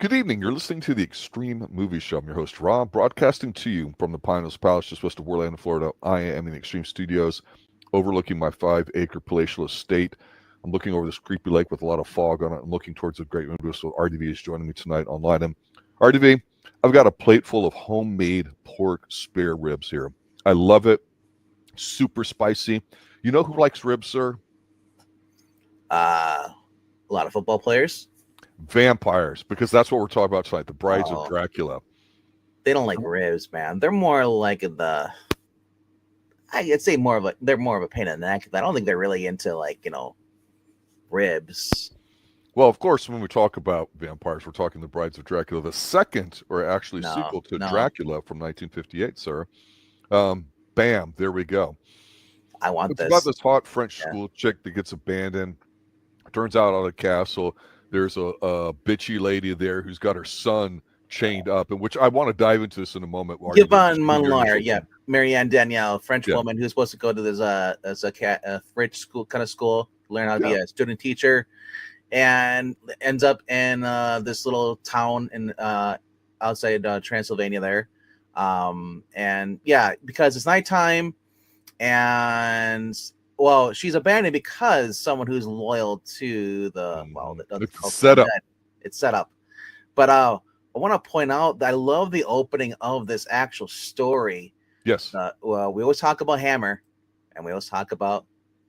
Good evening. You're listening to the Extreme Movie Show. I'm your host, Rob, broadcasting to you from the Pine Hills Palace, just west of Orlando, Florida. I am in the Extreme Studios, overlooking my 5-acre palatial estate. I'm looking over this creepy lake with a lot of fog on it. I'm looking towards a great window, so RDV is joining me tonight online. And RDV, I've got a plate full of homemade pork spare ribs here. I love it. Super spicy. You know who likes ribs, sir? A lot of football players. Vampires, because that's what we're talking about tonight. The Brides of Dracula. They don't like ribs, man. They're more like I'd say they're more of a pain in the neck. I don't think they're really into ribs. Well, of course, when we talk about vampires, we're talking the Brides of Dracula, the second, or actually sequel to Dracula from 1958, sir. Bam, there we go. I want it's this. It's about this hot French school chick that gets abandoned. Turns out on a castle, there's a bitchy lady there who's got her son chained up, and which I want to dive into this in a moment. Yvonne Monlaur, Marianne Danielle, French woman who's supposed to go to this as a rich school, learn how to be a student teacher, and ends up in this little town in outside Transylvania there, because it's nighttime, and she's abandoned because someone who's loyal to it's set up. It's set up, but I want to point out that I love the opening of this actual story. Yes. We always talk about Hammer, and we always talk about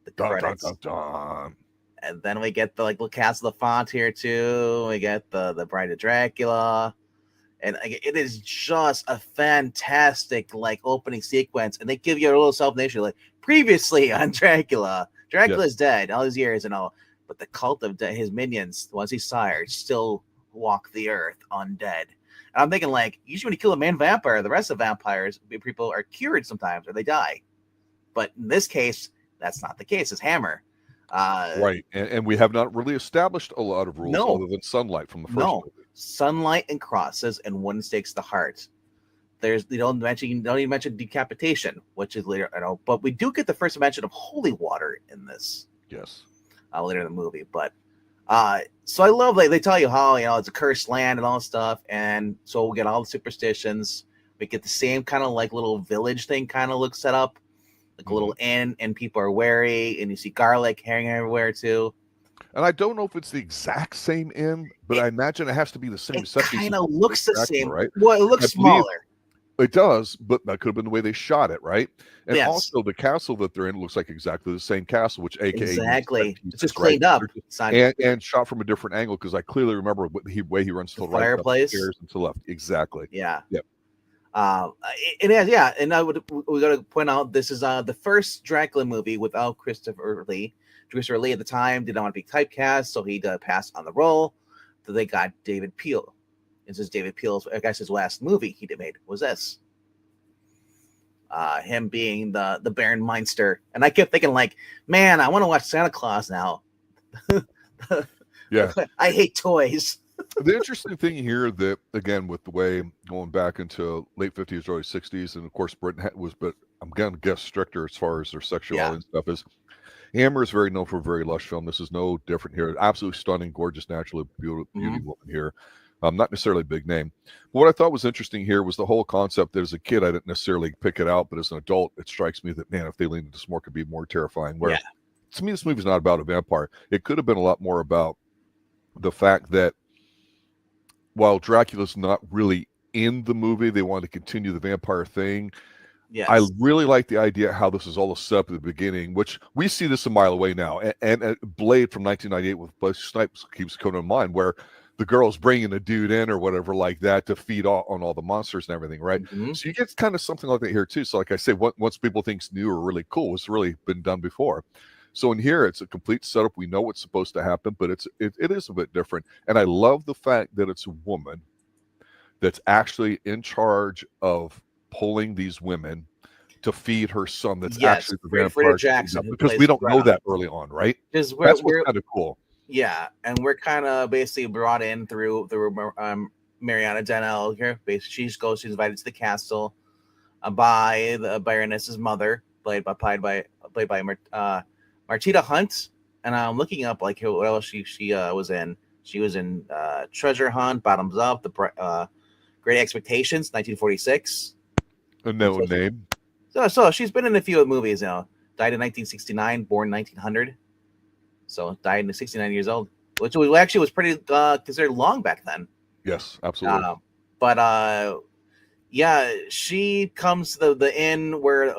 the credits. Dun, dun, dun. And then we get the little Castle of the Font here too. We get the Bride of Dracula, and it is just a fantastic opening sequence. And they give you a little self-nation previously on Dracula. Dracula's dead all these years and all, but the cult of his minions, the ones he sired, still walk the earth undead. And I'm thinking usually when you kill a main vampire, the rest of vampires, people are cured sometimes or they die. But in this case, that's not the case. It's Hammer. Right. And we have not really established a lot of rules other than sunlight from the first movie. Sunlight and crosses and one stakes the heart. You don't even mention decapitation, which is later, but we do get the first mention of holy water in this. Yes. Later in the movie, but so I love they tell you how it's a cursed land and all this stuff, and so we get all the superstitions. We get the same kind of little village thing kind of looks set up, a little inn, and people are wary, and you see garlic hanging everywhere too. And I don't know if it's the exact same inn, but I imagine it has to be the same. It kind of looks the same, right? Well, it looks smaller. It does, but that could have been the way they shot it, right? And yes. Also, the castle that they're in looks like exactly the same castle, which AKA exactly, it's just cleaned up and shot from a different angle because I clearly remember the way he runs to the right, fireplace, upstairs and to the left. Exactly. Yeah. Yep. It is, yeah. And we got to point out this is the first Dracula movie without Christopher Lee. Christopher Lee at the time did not want to be typecast, so he passed on the role. So they got David Peel. This is David Peel's, I guess his last movie he made was this. Him being the Baron Meinster. And I kept thinking man, I want to watch Santa Claus now. Yeah. I hate toys. The interesting thing here that, again, with the way going back into late 50s, early 60s, and of course Britain but I'm going to guess stricter as far as their sexuality and stuff is, Hammer is very known for a very lush film. This is no different here. Absolutely stunning, gorgeous, naturally beauty woman here. Not necessarily a big name. But what I thought was interesting here was the whole concept that as a kid, I didn't necessarily pick it out, but as an adult, it strikes me that, man, if they leaned into this more, it could be more terrifying. Where, to me, this movie's not about a vampire. It could have been a lot more about the fact that while Dracula's not really in the movie, they wanted to continue the vampire thing. Yes. I really like the idea how this is all a set up at the beginning, which we see this a mile away now. And Blade from 1998 with Blake Snipes keeps coming to mind, where the girl's bringing a dude in or whatever like that to feed on all the monsters and everything, right? Mm-hmm. So you get kind of something like that here too. So like I say, once people think it's new or really cool, it's really been done before. So in here, it's a complete setup. We know what's supposed to happen, but it is a bit different. And I love the fact that it's a woman that's actually in charge of pulling these women to feed her son. That's actually the vampire. Jackson, because we don't know that early on, right? That's what's kind of cool. Yeah, and we're kind of basically brought in through Marianne Danielle here. Basically, she's invited to the castle by the Baroness's mother, played by Martita Hunt. And I'm looking up what else she was in. She was in Treasure Hunt, Bottoms Up, the Great Expectations, 1946. And no name. So she's been in a few movies now. Died in 1969, born 1900. So died at 69 years old, which was pretty considered long back then. Yes, absolutely. But she comes to the inn where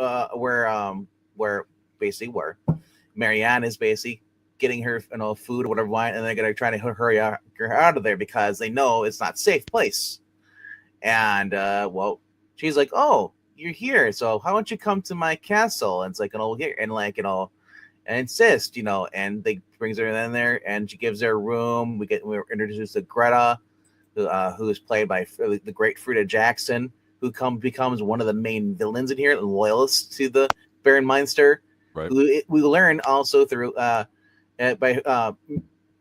Marianne is basically getting her food or whatever wine, and they're gonna try to hurry her out of there because they know it's not a safe place. And she's like, "Oh, you're here, so how don't you come to my castle?" And it's like, here, and and insist, and they brings her in there, and she gives her a room. We're introduced to Greta, who is played by the great Freda Jackson, who becomes one of the main villains in here, loyalists to the Baron Meinster. Right. We learn also through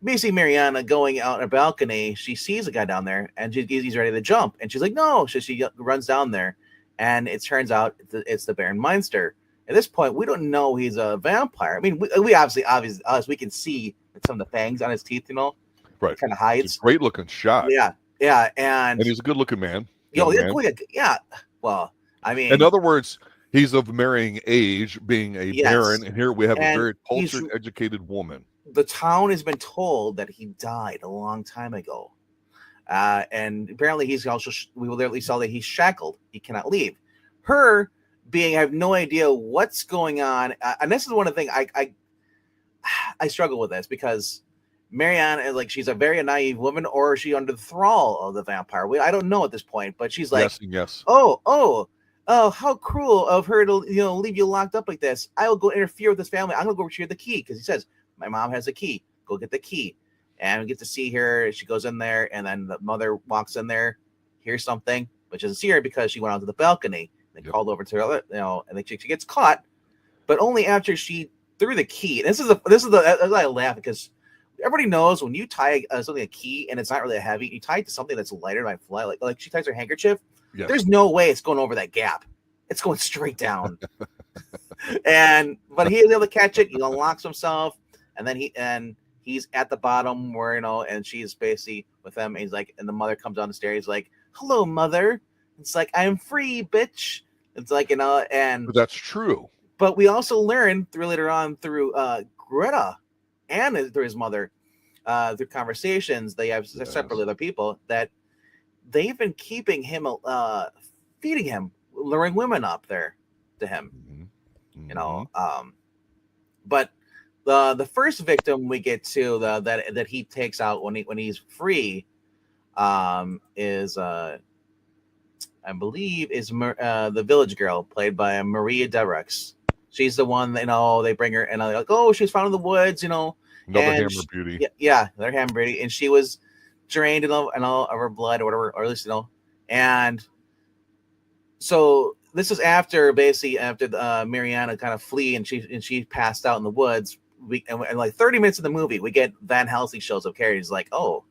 basically Marianne going out on a balcony. She sees a guy down there, and he's ready to jump, and she's like, "No!" So she runs down there, and it turns out it's the Baron Meinster. At this point, we don't know he's a vampire. I mean, we obviously we can see some of the fangs on his teeth, right? Kind of hides. It's a great looking shot. Yeah, and he's a good looking man. Yeah. Well, I mean, in other words, he's of marrying age, being a baron, and here we have a very cultured, educated woman. The town has been told that he died a long time ago, and apparently he's also. We will literally saw that he's shackled; he cannot leave. Her being, I have no idea what's going on, and this is one of the things I struggle with this because Marianne is like, she's a very naive woman, or is she under the thrall of the vampire? I don't know at this point, but she's like, yes. Oh, how cruel of her to leave you locked up like this. I will go interfere with this family. I'm gonna go retrieve the key because he says my mom has a key. Go get the key, and we get to see her. She goes in there, and then the mother walks in there, hears something, but doesn't see her because she went onto the balcony. They called over to her, and she gets caught, but only after she threw the key. And this is I laugh because everybody knows when you tie something a key and it's not really heavy, you tie it to something that's lighter than fly. Like she ties her handkerchief. Yes. There's no way it's going over that gap. It's going straight down. But he is able to catch it. He unlocks himself, and then he's at the bottom where and she's basically with him. And he's like, and the mother comes down the stairs. He's like, "Hello, mother." It's like, "I'm free, bitch." It's like, and but that's true. But we also learn later on through Greta and through his mother, through conversations they have separately with other people, that they've been keeping him, feeding him, luring women up there to him. Mm-hmm. But the first victim we get to that he takes out when he's free, is I believe is the village girl played by Maria Devereux. She's the one that, they bring her and they're like, "Oh, she was found in the woods," Another hammer beauty. Yeah, another hammer beauty, and she was drained and all of her blood or whatever, or at least and so this is after Marianne kind of flee and she passed out in the woods. And like 30 minutes of the movie, we get Van Helsing shows up. Carrie is like, "Oh,"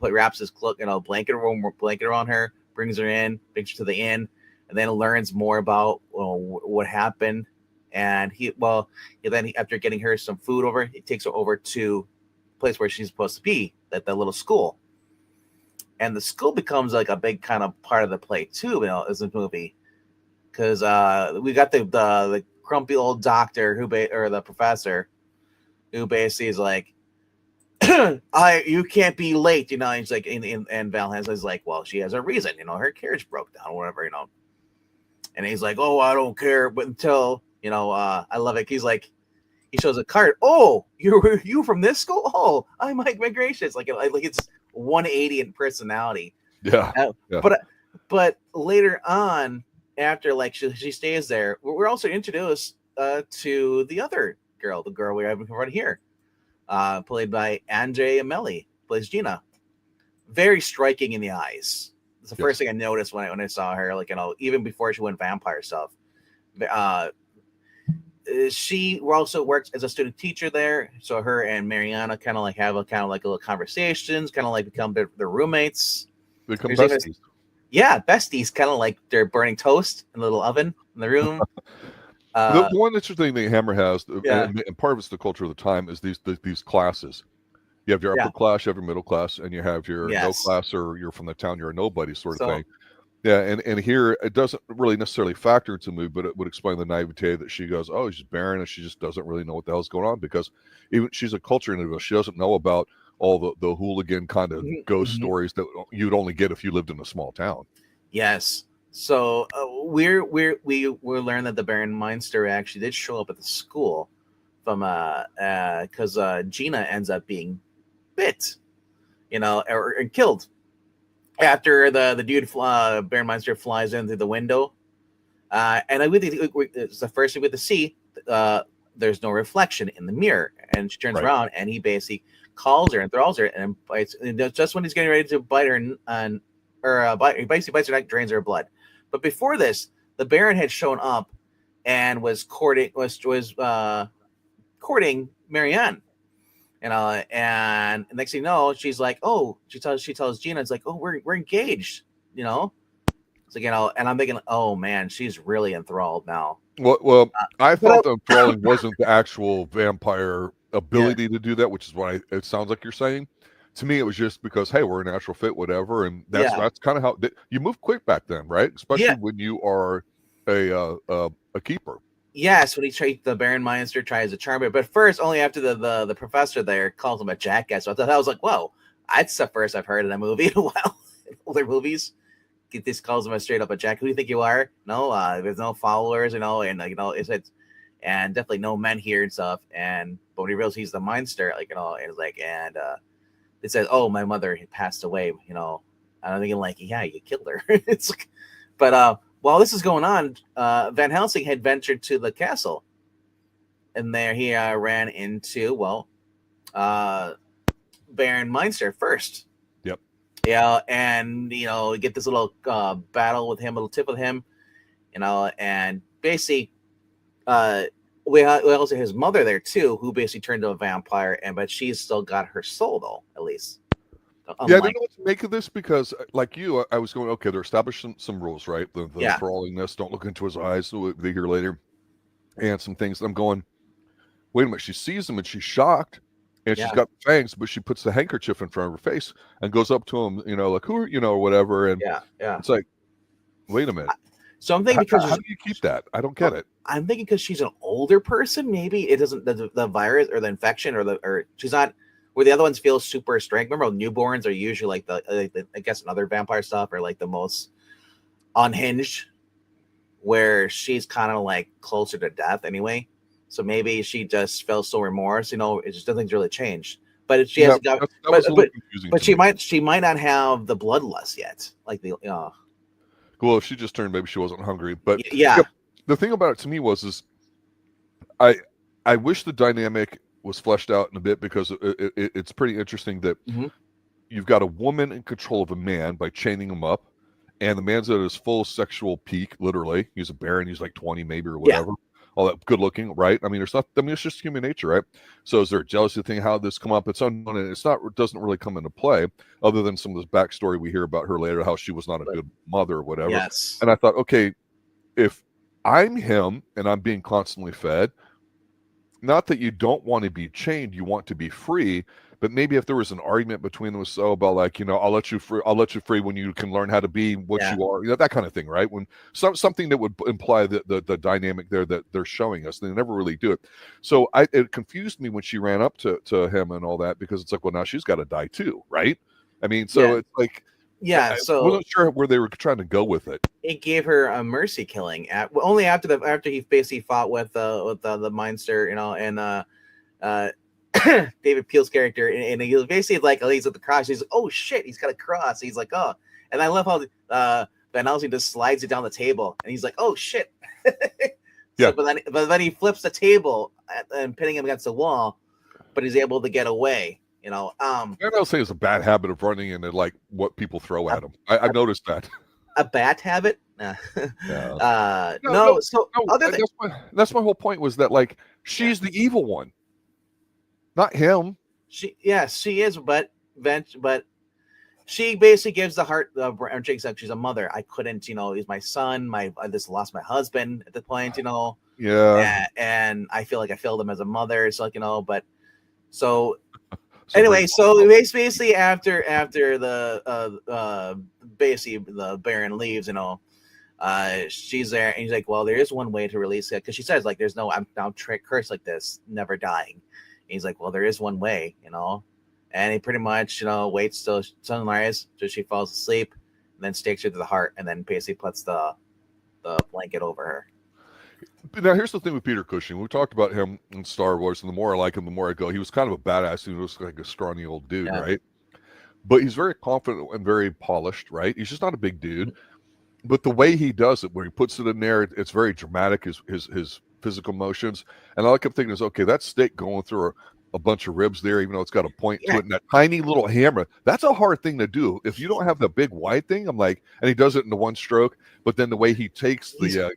wraps his cloak, blanket around her, brings her in, brings her to the inn, and then learns more about what happened. And after getting her some food he takes her over to the place where she's supposed to be, at the little school. And the school becomes like a big kind of part of the play too, as a movie, because we got the grumpy old doctor or the professor who basically is like, you can't be late, he's like, and Val Hansen's like, well, she has a reason, her carriage broke down or whatever, and he's like, "Oh, I don't care," but until, I love it. He's like, he shows a card. "Oh, you from this school? Oh, I'm Mike Migrations." Like it's 180 in personality. Yeah. But later on, after she stays there, we're also introduced to the other girl, the girl we have right here. Played by Andrée Melly, plays Gina. Very striking in the eyes. It's the first thing I noticed when I saw her. Even before she went vampire stuff. She also works as a student teacher there. So her and Marianne kind of have a little conversations, become their roommates. Become besties. Besties, kind of like they're burning toast in a little oven in the room. The one interesting thing Hammer has, and part of it's the culture of the time, is these classes. You have your upper class, you have your middle class, and you have your no Yes. class, or you're from the town, you're a nobody sort of So- thing. Yeah, and here it doesn't really necessarily factor into the movie, but it would explain the naivete that she goes, oh, she's barren, and she just doesn't really know what the hell's going on, because even she's a culture individual. She doesn't know about all the hooligan kind of ghost stories that you'd only get if you lived in a small town. Yes. So we learned that the Baron Meinster actually did show up at the school from because Gina ends up being bit, or killed after the dude Baron Meinster flies in through the window, and it's the first thing we get to see. There's no reflection in the mirror, and she turns around, and he basically calls her and throws her and bites. And just when he's getting ready to bite her, he basically bites her neck, drains her blood. But before this, the Baron had shown up and was courting Marianne, and next thing you know, she's like, oh, she tells Gina, it's like, oh, we're engaged, So and I'm thinking, oh man, she's really enthralled now. Well, I thought the enthralling wasn't the actual vampire ability to do that, which is what it sounds like you're saying. To me, it was just because, hey, we're a natural fit, whatever, and that's kind of how you move quick back then, right? Especially when you are a keeper. Yes, when the Baron Meinster tries to charm her, but first, only after the professor there calls him a jackass. So I thought, I was like, whoa, that's the first I've heard in a movie in a while. In older movies, this calls him straight up a jack. Who do you think you are? No, there's no followers, and it's and definitely no men here and stuff. But when he realizes he's the Meinster, it says, oh, my mother passed away, and I'm thinking yeah, you killed her. It's like, but while this is going on, Van Helsing had ventured to the castle, and there he ran into Baron Meinster first. Yep. Yeah, and we get this little battle with him, little tip with him, and basically, we also his mother there too, who basically turned into a vampire, but she's still got her soul though, at least. I don't know what to make of this, because like you, I was going, okay, they're establishing some rules, right? The enthrallingness, don't look into his eyes, so they hear later, and some things. I'm going, wait a minute, she sees him and she's shocked, and she's got fangs, but she puts the handkerchief in front of her face and goes up to him, like, who are you, or whatever, and it's like, wait a minute. So I'm thinking, because how do you keep that? I don't get it. I'm thinking because she's an older person, maybe it doesn't the virus or the infection or she's not where the other ones feel super strength. Remember, newborns are usually like the I guess another vampire stuff are like the most unhinged, where she's kind of like closer to death anyway. So maybe she just felt so remorse, it just nothing's really changed. But she hasn't got. But she might not have the bloodlust yet, like the. Well, if she just turned, maybe she wasn't hungry. But the thing about it to me is I wish the dynamic was fleshed out in a bit, because it's pretty interesting that you've got a woman in control of a man by chaining him up, and the man's at his full sexual peak, literally. He's a baron, he's like 20 maybe or whatever. All that good looking, right? I mean, it's just human nature, right? So is there a jealousy thing? How did this come up? It's unknown, and it doesn't really come into play, other than some of this backstory we hear about her later, how she was not a good mother or whatever. Yes. And I thought, okay, if I'm him and I'm being constantly fed, not that you don't want to be chained, you want to be free, but maybe if there was an argument between them about like, I'll let you free when you can learn how to be what you are, that kind of thing, right? When something that would imply the dynamic there that they're showing us, they never really do it. So it confused me when she ran up to him and all that, because it's like, well, now she's got to die too, right? I mean, so it's like, so I wasn't sure where they were trying to go with it. It gave her a mercy killing only after he basically fought with the Meinster, and David Peel's character, and he was basically like, he's with the cross. He's like, oh shit, he's got a cross. He's like, oh, and I love how Van Helsing just slides it down the table, and he's like, oh shit. But then he flips the table and pinning him against the wall, but he's able to get away. Van Helsing is a bad habit of running into like what people throw at him. I've noticed that. A bad habit? No. That's my whole point, was that like she's the evil one, not him. She is, but she basically gives the heart. Jake's like, she's a mother. I couldn't, he's my son. I just lost my husband at the point, Yeah. And I feel like I failed him as a mother. So like, but so Anyway, so basically after the basically the Baron leaves, she's there, and he's like, well, there is one way to release it, because she says, like, there's no, I'm now cursed like this, never dying. And he's like, well, there is one way, and he pretty much, waits till sunrise till she falls asleep, and then stakes her to the heart, and then basically puts the blanket over her. Now, here's the thing with Peter Cushing. We talked about him in Star Wars, and the more I like him, the more I go, he was kind of a badass. He was like a scrawny old dude, right? But he's very confident and very polished, right? He's just not a big dude. But the way he does it, where he puts it in there, it's very dramatic, his physical motions. And all I kept thinking is, okay, that stick going through a bunch of ribs there, even though it's got a point to it, and that tiny little hammer, that's a hard thing to do. If you don't have the big wide thing, I'm like, and he does it in the one stroke, but then the way he takes the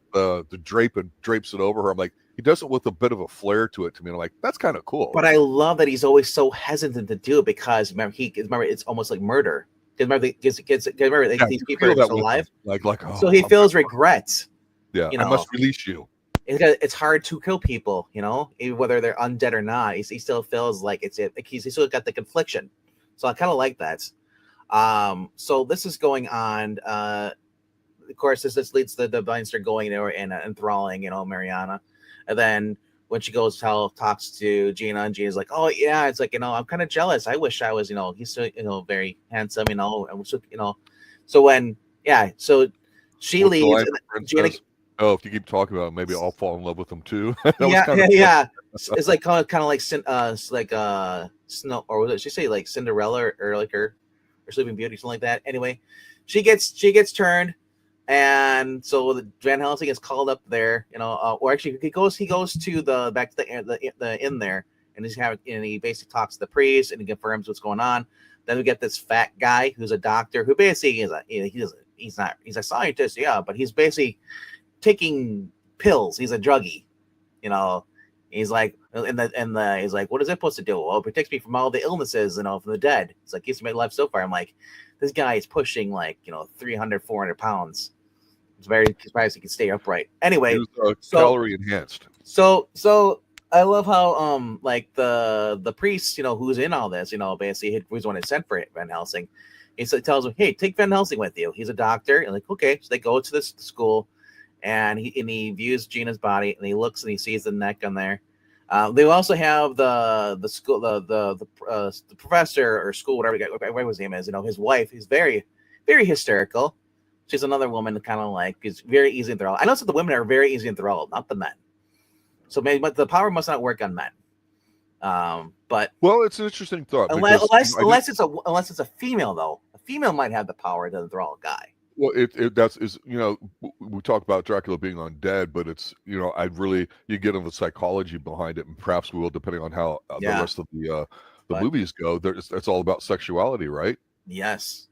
drape and drapes it over her, I'm like, he does it with a bit of a flair to it to me. And I'm like, that's kind of cool. But I love that he's always so hesitant to do it, because remember, it's almost like murder. Because remember, these people are still alive. So he feels regrets. Yeah, I must release you. It's hard to kill people, whether they're undead or not. He still feels like he's still got the confliction. So I kind of like that. So this is going on. Of course, this leads to the Meinster going there and enthralling, Marianne. And then when she goes talks to Gina, and Gina's like, oh yeah, it's like, I'm kind of jealous. I wish I was, he's so, very handsome, and so when, so she leaves. And Gina, oh, if you keep talking about it, maybe I'll fall in love with him too. Yeah. It's like kind of like Snow, or what did she say, like Cinderella or like her Sleeping Beauty, something like that. Anyway, she gets turned, and so Van Helsing is called up there, or actually he goes to the inn there, and he basically talks to the priest and he confirms what's going on. Then we get this fat guy who's a doctor who basically he's a scientist, but he's basically taking pills. He's a druggie, He's like, he's like, what is it supposed to do? Well, it protects me from all the illnesses, from the dead. It's like, keeps my life so far. I'm like, this guy is pushing 300, 400 pounds. It's very surprised he can stay upright. Anyway, calorie enhanced. So I love how like the priest, who's in all this, basically who's the one that sent for Van Helsing. He tells him, hey, take Van Helsing with you. He's a doctor. And like, okay. So they go to this school. And he views Gina's body, and he looks and he sees the neck on there. They also have the school, the professor or school, whatever his name is. His wife is very, very hysterical. She's another woman that kind of like is very easy enthralled. I know that the women are very easy enthralled, not the men. So maybe, but the power must not work on men. But it's an interesting thought. Unless it's a female, though, a female might have the power to enthrall a guy. Well, we talk about Dracula being undead, but it's, you get into the psychology behind it, and perhaps we will, depending on how the rest of the movies go. It's all about sexuality, right? Yes.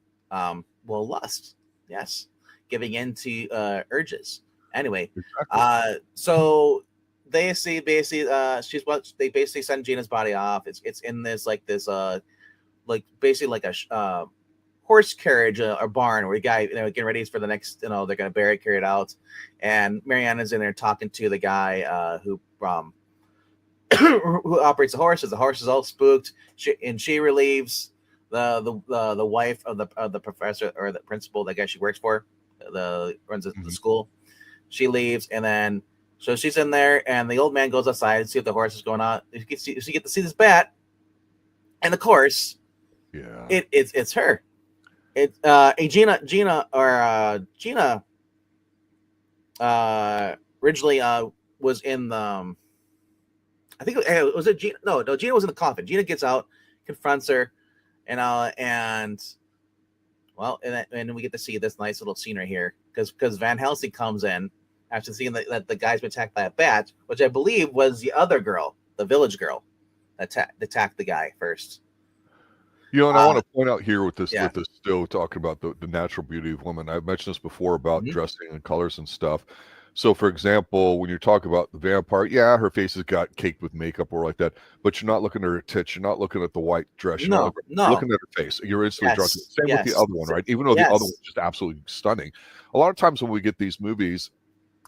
Lust. Yes. Giving into urges. Anyway, exactly. So they see basically they basically send Gina's body off. It's in this basically like a horse carriage or barn where the guy getting ready for the next, they're gonna carry it out, and Marianne is in there talking to the guy who operates the horses. The horse is all spooked. She relieves the wife of the professor or the principal, the guy she works for, runs the school. She leaves, and then so she's in there, and the old man goes outside and see if the horse is going on. You get to see this bat, and of course, it's her. It's Gina originally was in the I think was it Gina? No, Gina was in the coffin. Gina gets out, confronts her, and we get to see this nice little scene right here because Van Helsing comes in after seeing that the guy's been attacked by a bat, which I believe was the other girl, the village girl, that attacked the guy first. And I want to point out here with this still talking about the natural beauty of women. I've mentioned this before about dressing and colors and stuff. So, for example, when you're talking about the vampire, her face has got caked with makeup or like that, but you're not looking at her tits. You're not looking at the white dress. You're looking at her face. You're instantly drawn to it. Same with the other one, right? Even though the other one's just absolutely stunning. A lot of times when we get these movies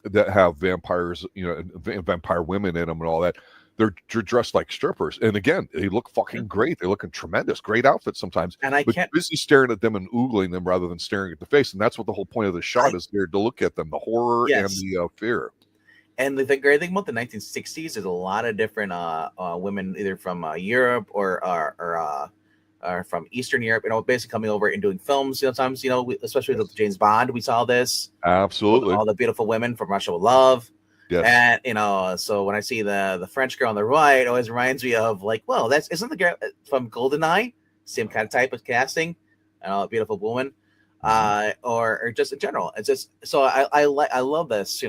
that have vampires, vampire women in them and all that, they're dressed like strippers, and again, they look fucking great. They look in tremendous, great outfits sometimes. And I but can't you're busy staring at them and oogling them rather than staring at the face, and that's what the whole point of the shot is there, to look at them, the horror and the fear. And the great thing about the 1960s is a lot of different women, either from Europe or from Eastern Europe, basically coming over and doing films. Sometimes, especially with James Bond, we saw this. Absolutely. All the beautiful women from Russia with Love. Yes. And, so when I see the French girl on the right, it always reminds me of like, well, isn't the girl from GoldenEye, same kind of type of casting, a beautiful woman, or just in general. It's just, so I love this,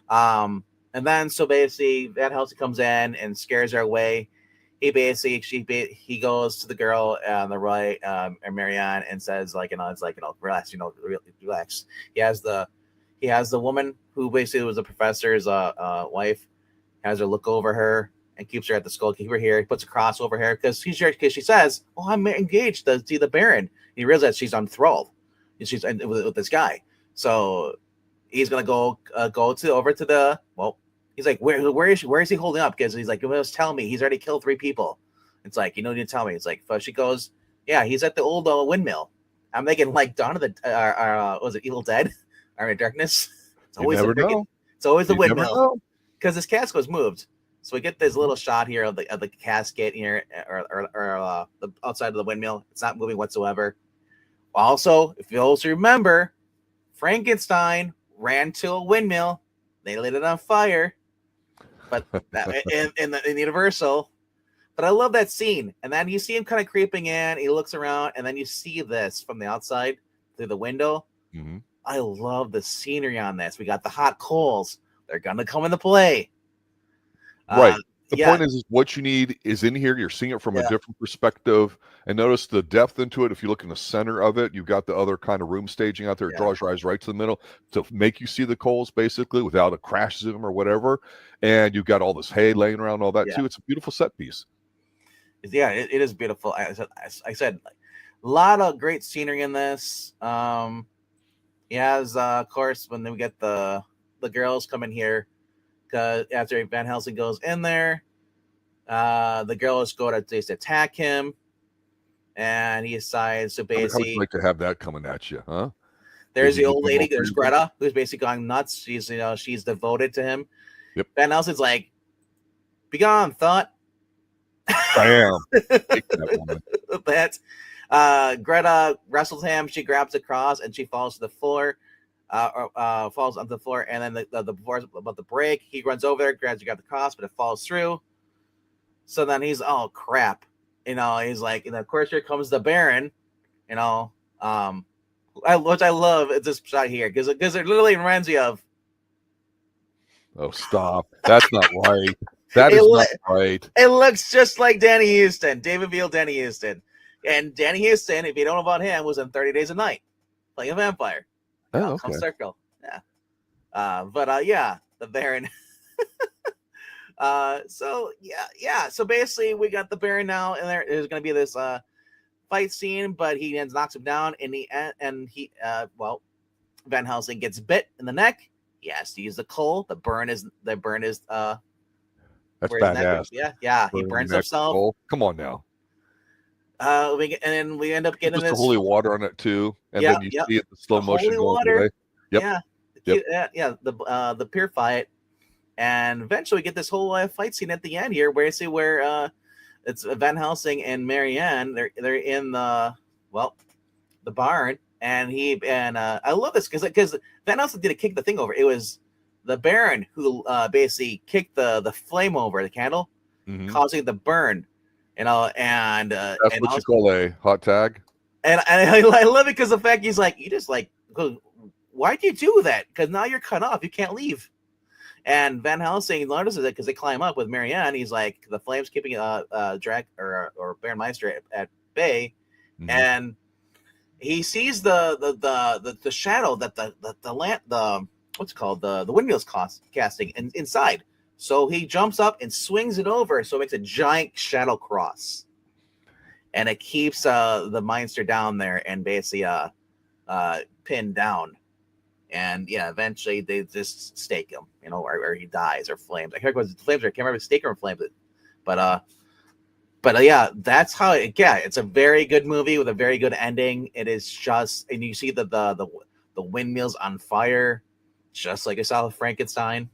and then so basically Van Helsing comes in and scares her away. He goes to the girl on the right, Marianne, and says relax, relax. He has the woman who basically was the professor's wife, has her look over her and keeps her at the skull, keep her here. He puts a cross over her because she says, "Oh, I'm engaged to see the Baron." And he realizes she's enthralled. She's with this guy, so he's gonna go over to the He's like, where is she? Where is he holding up? Because he's like, well, tell me. He's already killed 3 people. It's like, you didn't tell me. It's like, she goes, yeah, he's at the old windmill. I'm thinking like Dawn of the was it Evil Dead? Army of Darkness. It's always the windmill because this casket was moved. So we get this little shot here of the casket here, or the outside of the windmill. It's not moving whatsoever. Also, if you also remember, Frankenstein ran to a windmill. They lit it on fire. But in the Universal, but I love that scene. And then you see him kind of creeping in. He looks around, and then you see this from the outside through the window. Mm-hmm. I love the scenery on this. We got the hot coals. They're gonna come into play. Right. The point is what you need is in here. You're seeing it from a different perspective. And notice the depth into it. If you look in the center of it, you've got the other kind of room staging out there. It draws your eyes right to the middle to make you see the coals, basically, without a crash zoom or whatever. And you've got all this hay laying around, all that, too. It's a beautiful set piece. Yeah, it is beautiful. I said a lot of great scenery in this. He has, of course, when we get the girls come in here, because after Van Helsing goes in there, the girls go to attack him, and he decides to basically. How would you like to have that coming at you, huh? There's the old lady. There's Greta, who's basically going nuts. She's devoted to him. Yep. Van Helsing's like, "Be gone, thought." Bam. Take that woman. Greta wrestles him. She grabs the cross and she falls to the floor. Falls onto the floor, and then the before about the break, he runs over there, grabs the cross, but it falls through. So then he's crap, he's like, and of course here comes the Baron, which I love this shot here because it literally reminds me of. Oh, stop! That's not right. That is not right. It looks just like Danny Houston, David Veal, Danny Houston, and Danny Houston. If you don't know about him, was in 30 Days a Night, playing a vampire. Oh, okay. Circle. Yeah. The Baron. So basically we got the Baron now, and there's going to be this fight scene, but he knocks him down in the end, and Van Helsing gets bit in the neck. He has to use the coal. The burn is that's badass. Yeah. He burns himself. Coal. Come on now. We end up getting this holy water on it too, and then you see it the slow motion going away. Yep. The pier fight, and eventually we get this whole fight scene at the end here, where it's Van Helsing and Marianne. They're in the barn, and I love this because Van Helsing didn't kick the thing over. It was the Baron who basically kicked the flame over the candle, causing the burn. And that's what you call a hot tag. And I love it because the fact he's like, you just like, why'd you do that? Because now you're cut off, you can't leave. And Van Helsing notices it because they climb up with Marianne. He's like, the flames keeping Drac or Baron Meinster at bay, and he sees the shadow that the what's it called the windmill's casting inside. So he jumps up and swings it over, so it makes a giant shadow cross, and it keeps the Meinster down there and basically pinned down. And yeah, eventually they just stake him, or he dies or flames. I can't remember if it was flames, or I can't remember if Staker or flames it. But yeah, that's how it's a very good movie with a very good ending. It is just, and you see the windmills on fire, just like you saw with Frankenstein.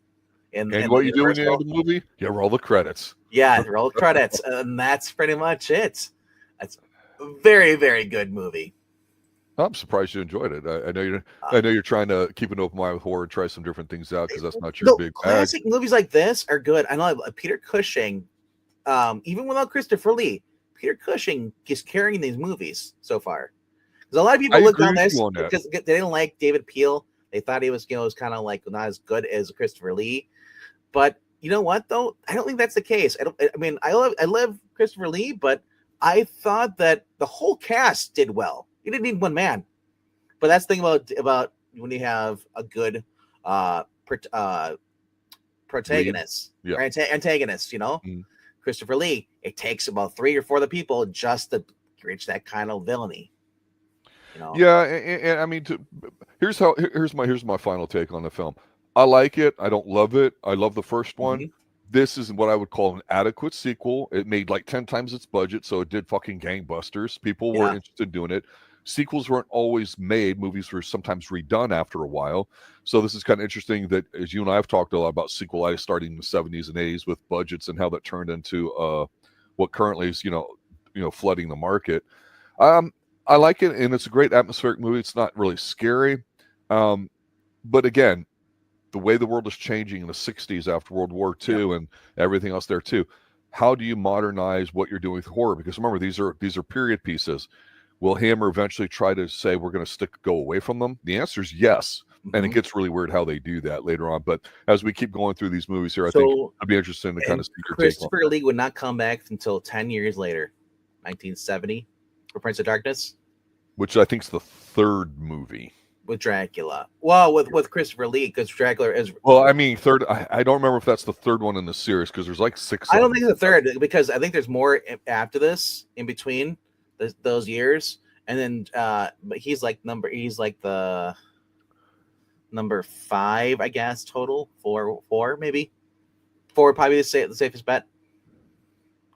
And what you do when you end the movie? You roll the credits. Yeah, roll credits, and that's pretty much it. That's a very, very good movie. I'm surprised you enjoyed it. I know you're trying to keep an open mind with horror and try some different things out because that's not your big classic bag. Movies like this are good. I know Peter Cushing, even without Christopher Lee, Peter Cushing is carrying these movies so far. Because a lot of people looked on this because they didn't like David Peel. They thought he was, was kind of like not as good as Christopher Lee. But you know what, though? I don't think that's the case. I love Christopher Lee, but I thought that the whole cast did well. You didn't need one man. But that's the thing about when you have a good protagonist or antagonist, Mm-hmm. Christopher Lee, it takes about 3 or 4 of the people just to reach that kind of villainy. Yeah, and I mean, here's my final take on the film. I like it. I don't love it. I love the first one. Mm-hmm. This is what I would call an adequate sequel. It made like 10 times its budget, so it did fucking gangbusters. People were interested in doing it. Sequels weren't always made. Movies were sometimes redone after a while. So this is kind of interesting that, as you and I have talked a lot about sequelitis starting in the 70s and 80s with budgets and how that turned into what currently is, flooding the market. I like it, and it's a great atmospheric movie. It's not really scary. But again, the way the world is changing in the 60s after World War II and everything else there too, how do you modernize what you're doing with horror? Because remember, these are period pieces. Will Hammer eventually try to say we're going to go away from them? The answer is yes. Mm-hmm. And it gets really weird how they do that later on. But as we keep going through these movies here, I think it'll be interesting to kind of see your take on Christopher Lee would not come back until 10 years later, 1970, for Prince of Darkness. Which I think is the third movie. With Dracula. Well, with Christopher Lee, because Dracula is... Well, I mean, third... I don't remember if that's the third one in the series, because there's like 6... I don't think it's the third, because I think there's more after this, in between those years. And then, but he's like the number 5, I guess, total. 4 maybe. 4 would probably be the safest bet.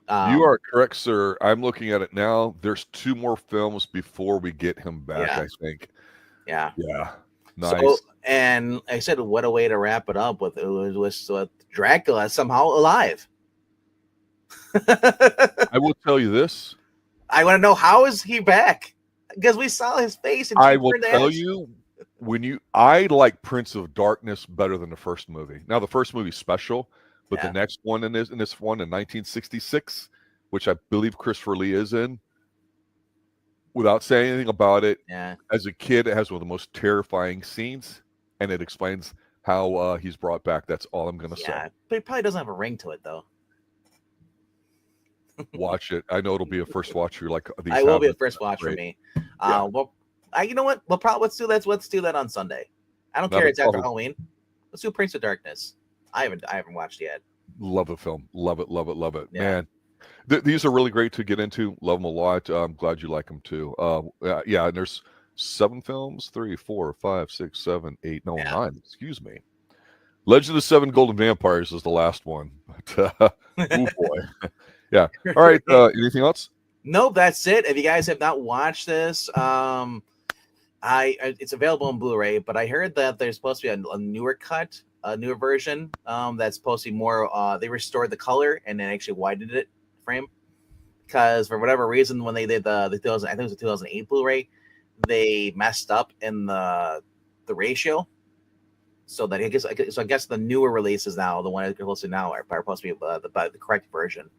You are correct, sir. I'm looking at it now. There's 2 more films before we get him back, I think. Yeah. Nice. So, and like I said, what a way to wrap it up with Dracula somehow alive. I will tell you this. I want to know, how is he back? Because we saw his face. And I will tell you, I like Prince of Darkness better than the first movie. Now, the first movie's special, but the next one in this one in 1966, which I believe Christopher Lee is in, without saying anything about it, as a kid, it has one of the most terrifying scenes, and it explains how he's brought back. That's all I'm going to say. But it probably doesn't have a ring to it, though. Watch it. I know it'll be a first watch. You're like, I will be a first watch for me. Well, you know what? We'll probably let's do that on Sunday. I don't care. It's after Halloween. Let's do Prince of Darkness. I haven't watched yet. Love the film. Love it. Yeah. Man. These are really great to get into. Love them a lot. I'm glad you like them too. And there's 7 films. 3, 4, 5, 6, 7, 8. No, 9. Excuse me. Legend of the 7 Golden Vampires is the last one. Oh boy. Yeah. All right. Anything else? Nope. That's it. If you guys have not watched this, it's available on Blu-ray. But I heard that there's supposed to be a newer cut, a newer version. That's supposed to be more. They restored the color and then actually widened it frame, because for whatever reason, when they did the 2000, I think it was the 2008 Blu-ray, they messed up in the ratio. So that I guess the newer releases now, the one that's posted now, are supposed to be the correct version.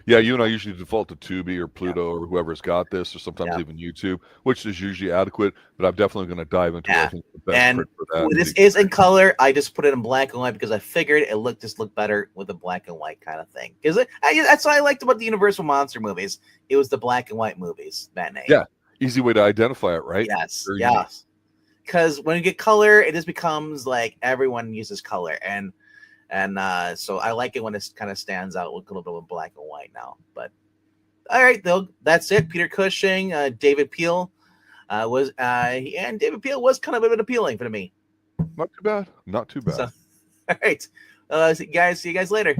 Yeah, you and I usually default to Tubi or Pluto or whoever's got this, or sometimes even YouTube, which is usually adequate. But I'm definitely going to dive into I think the best print for that. This is in color. I just put it in black and white because I figured it looked better with a black and white kind of thing. Because that's what I liked about the Universal monster movies. It was the black and white movies. Matinee. Yeah, easy way to identify it, right? Yes, yes. Because when you get color, it just becomes like everyone uses color, and so I like it when it kind of stands out with a little bit of black and white now. But all right, though, that's it. Peter Cushing, David Peel David Peel was kind of a bit appealing for me. Not too bad. Not too bad. So, all right, see you guys later.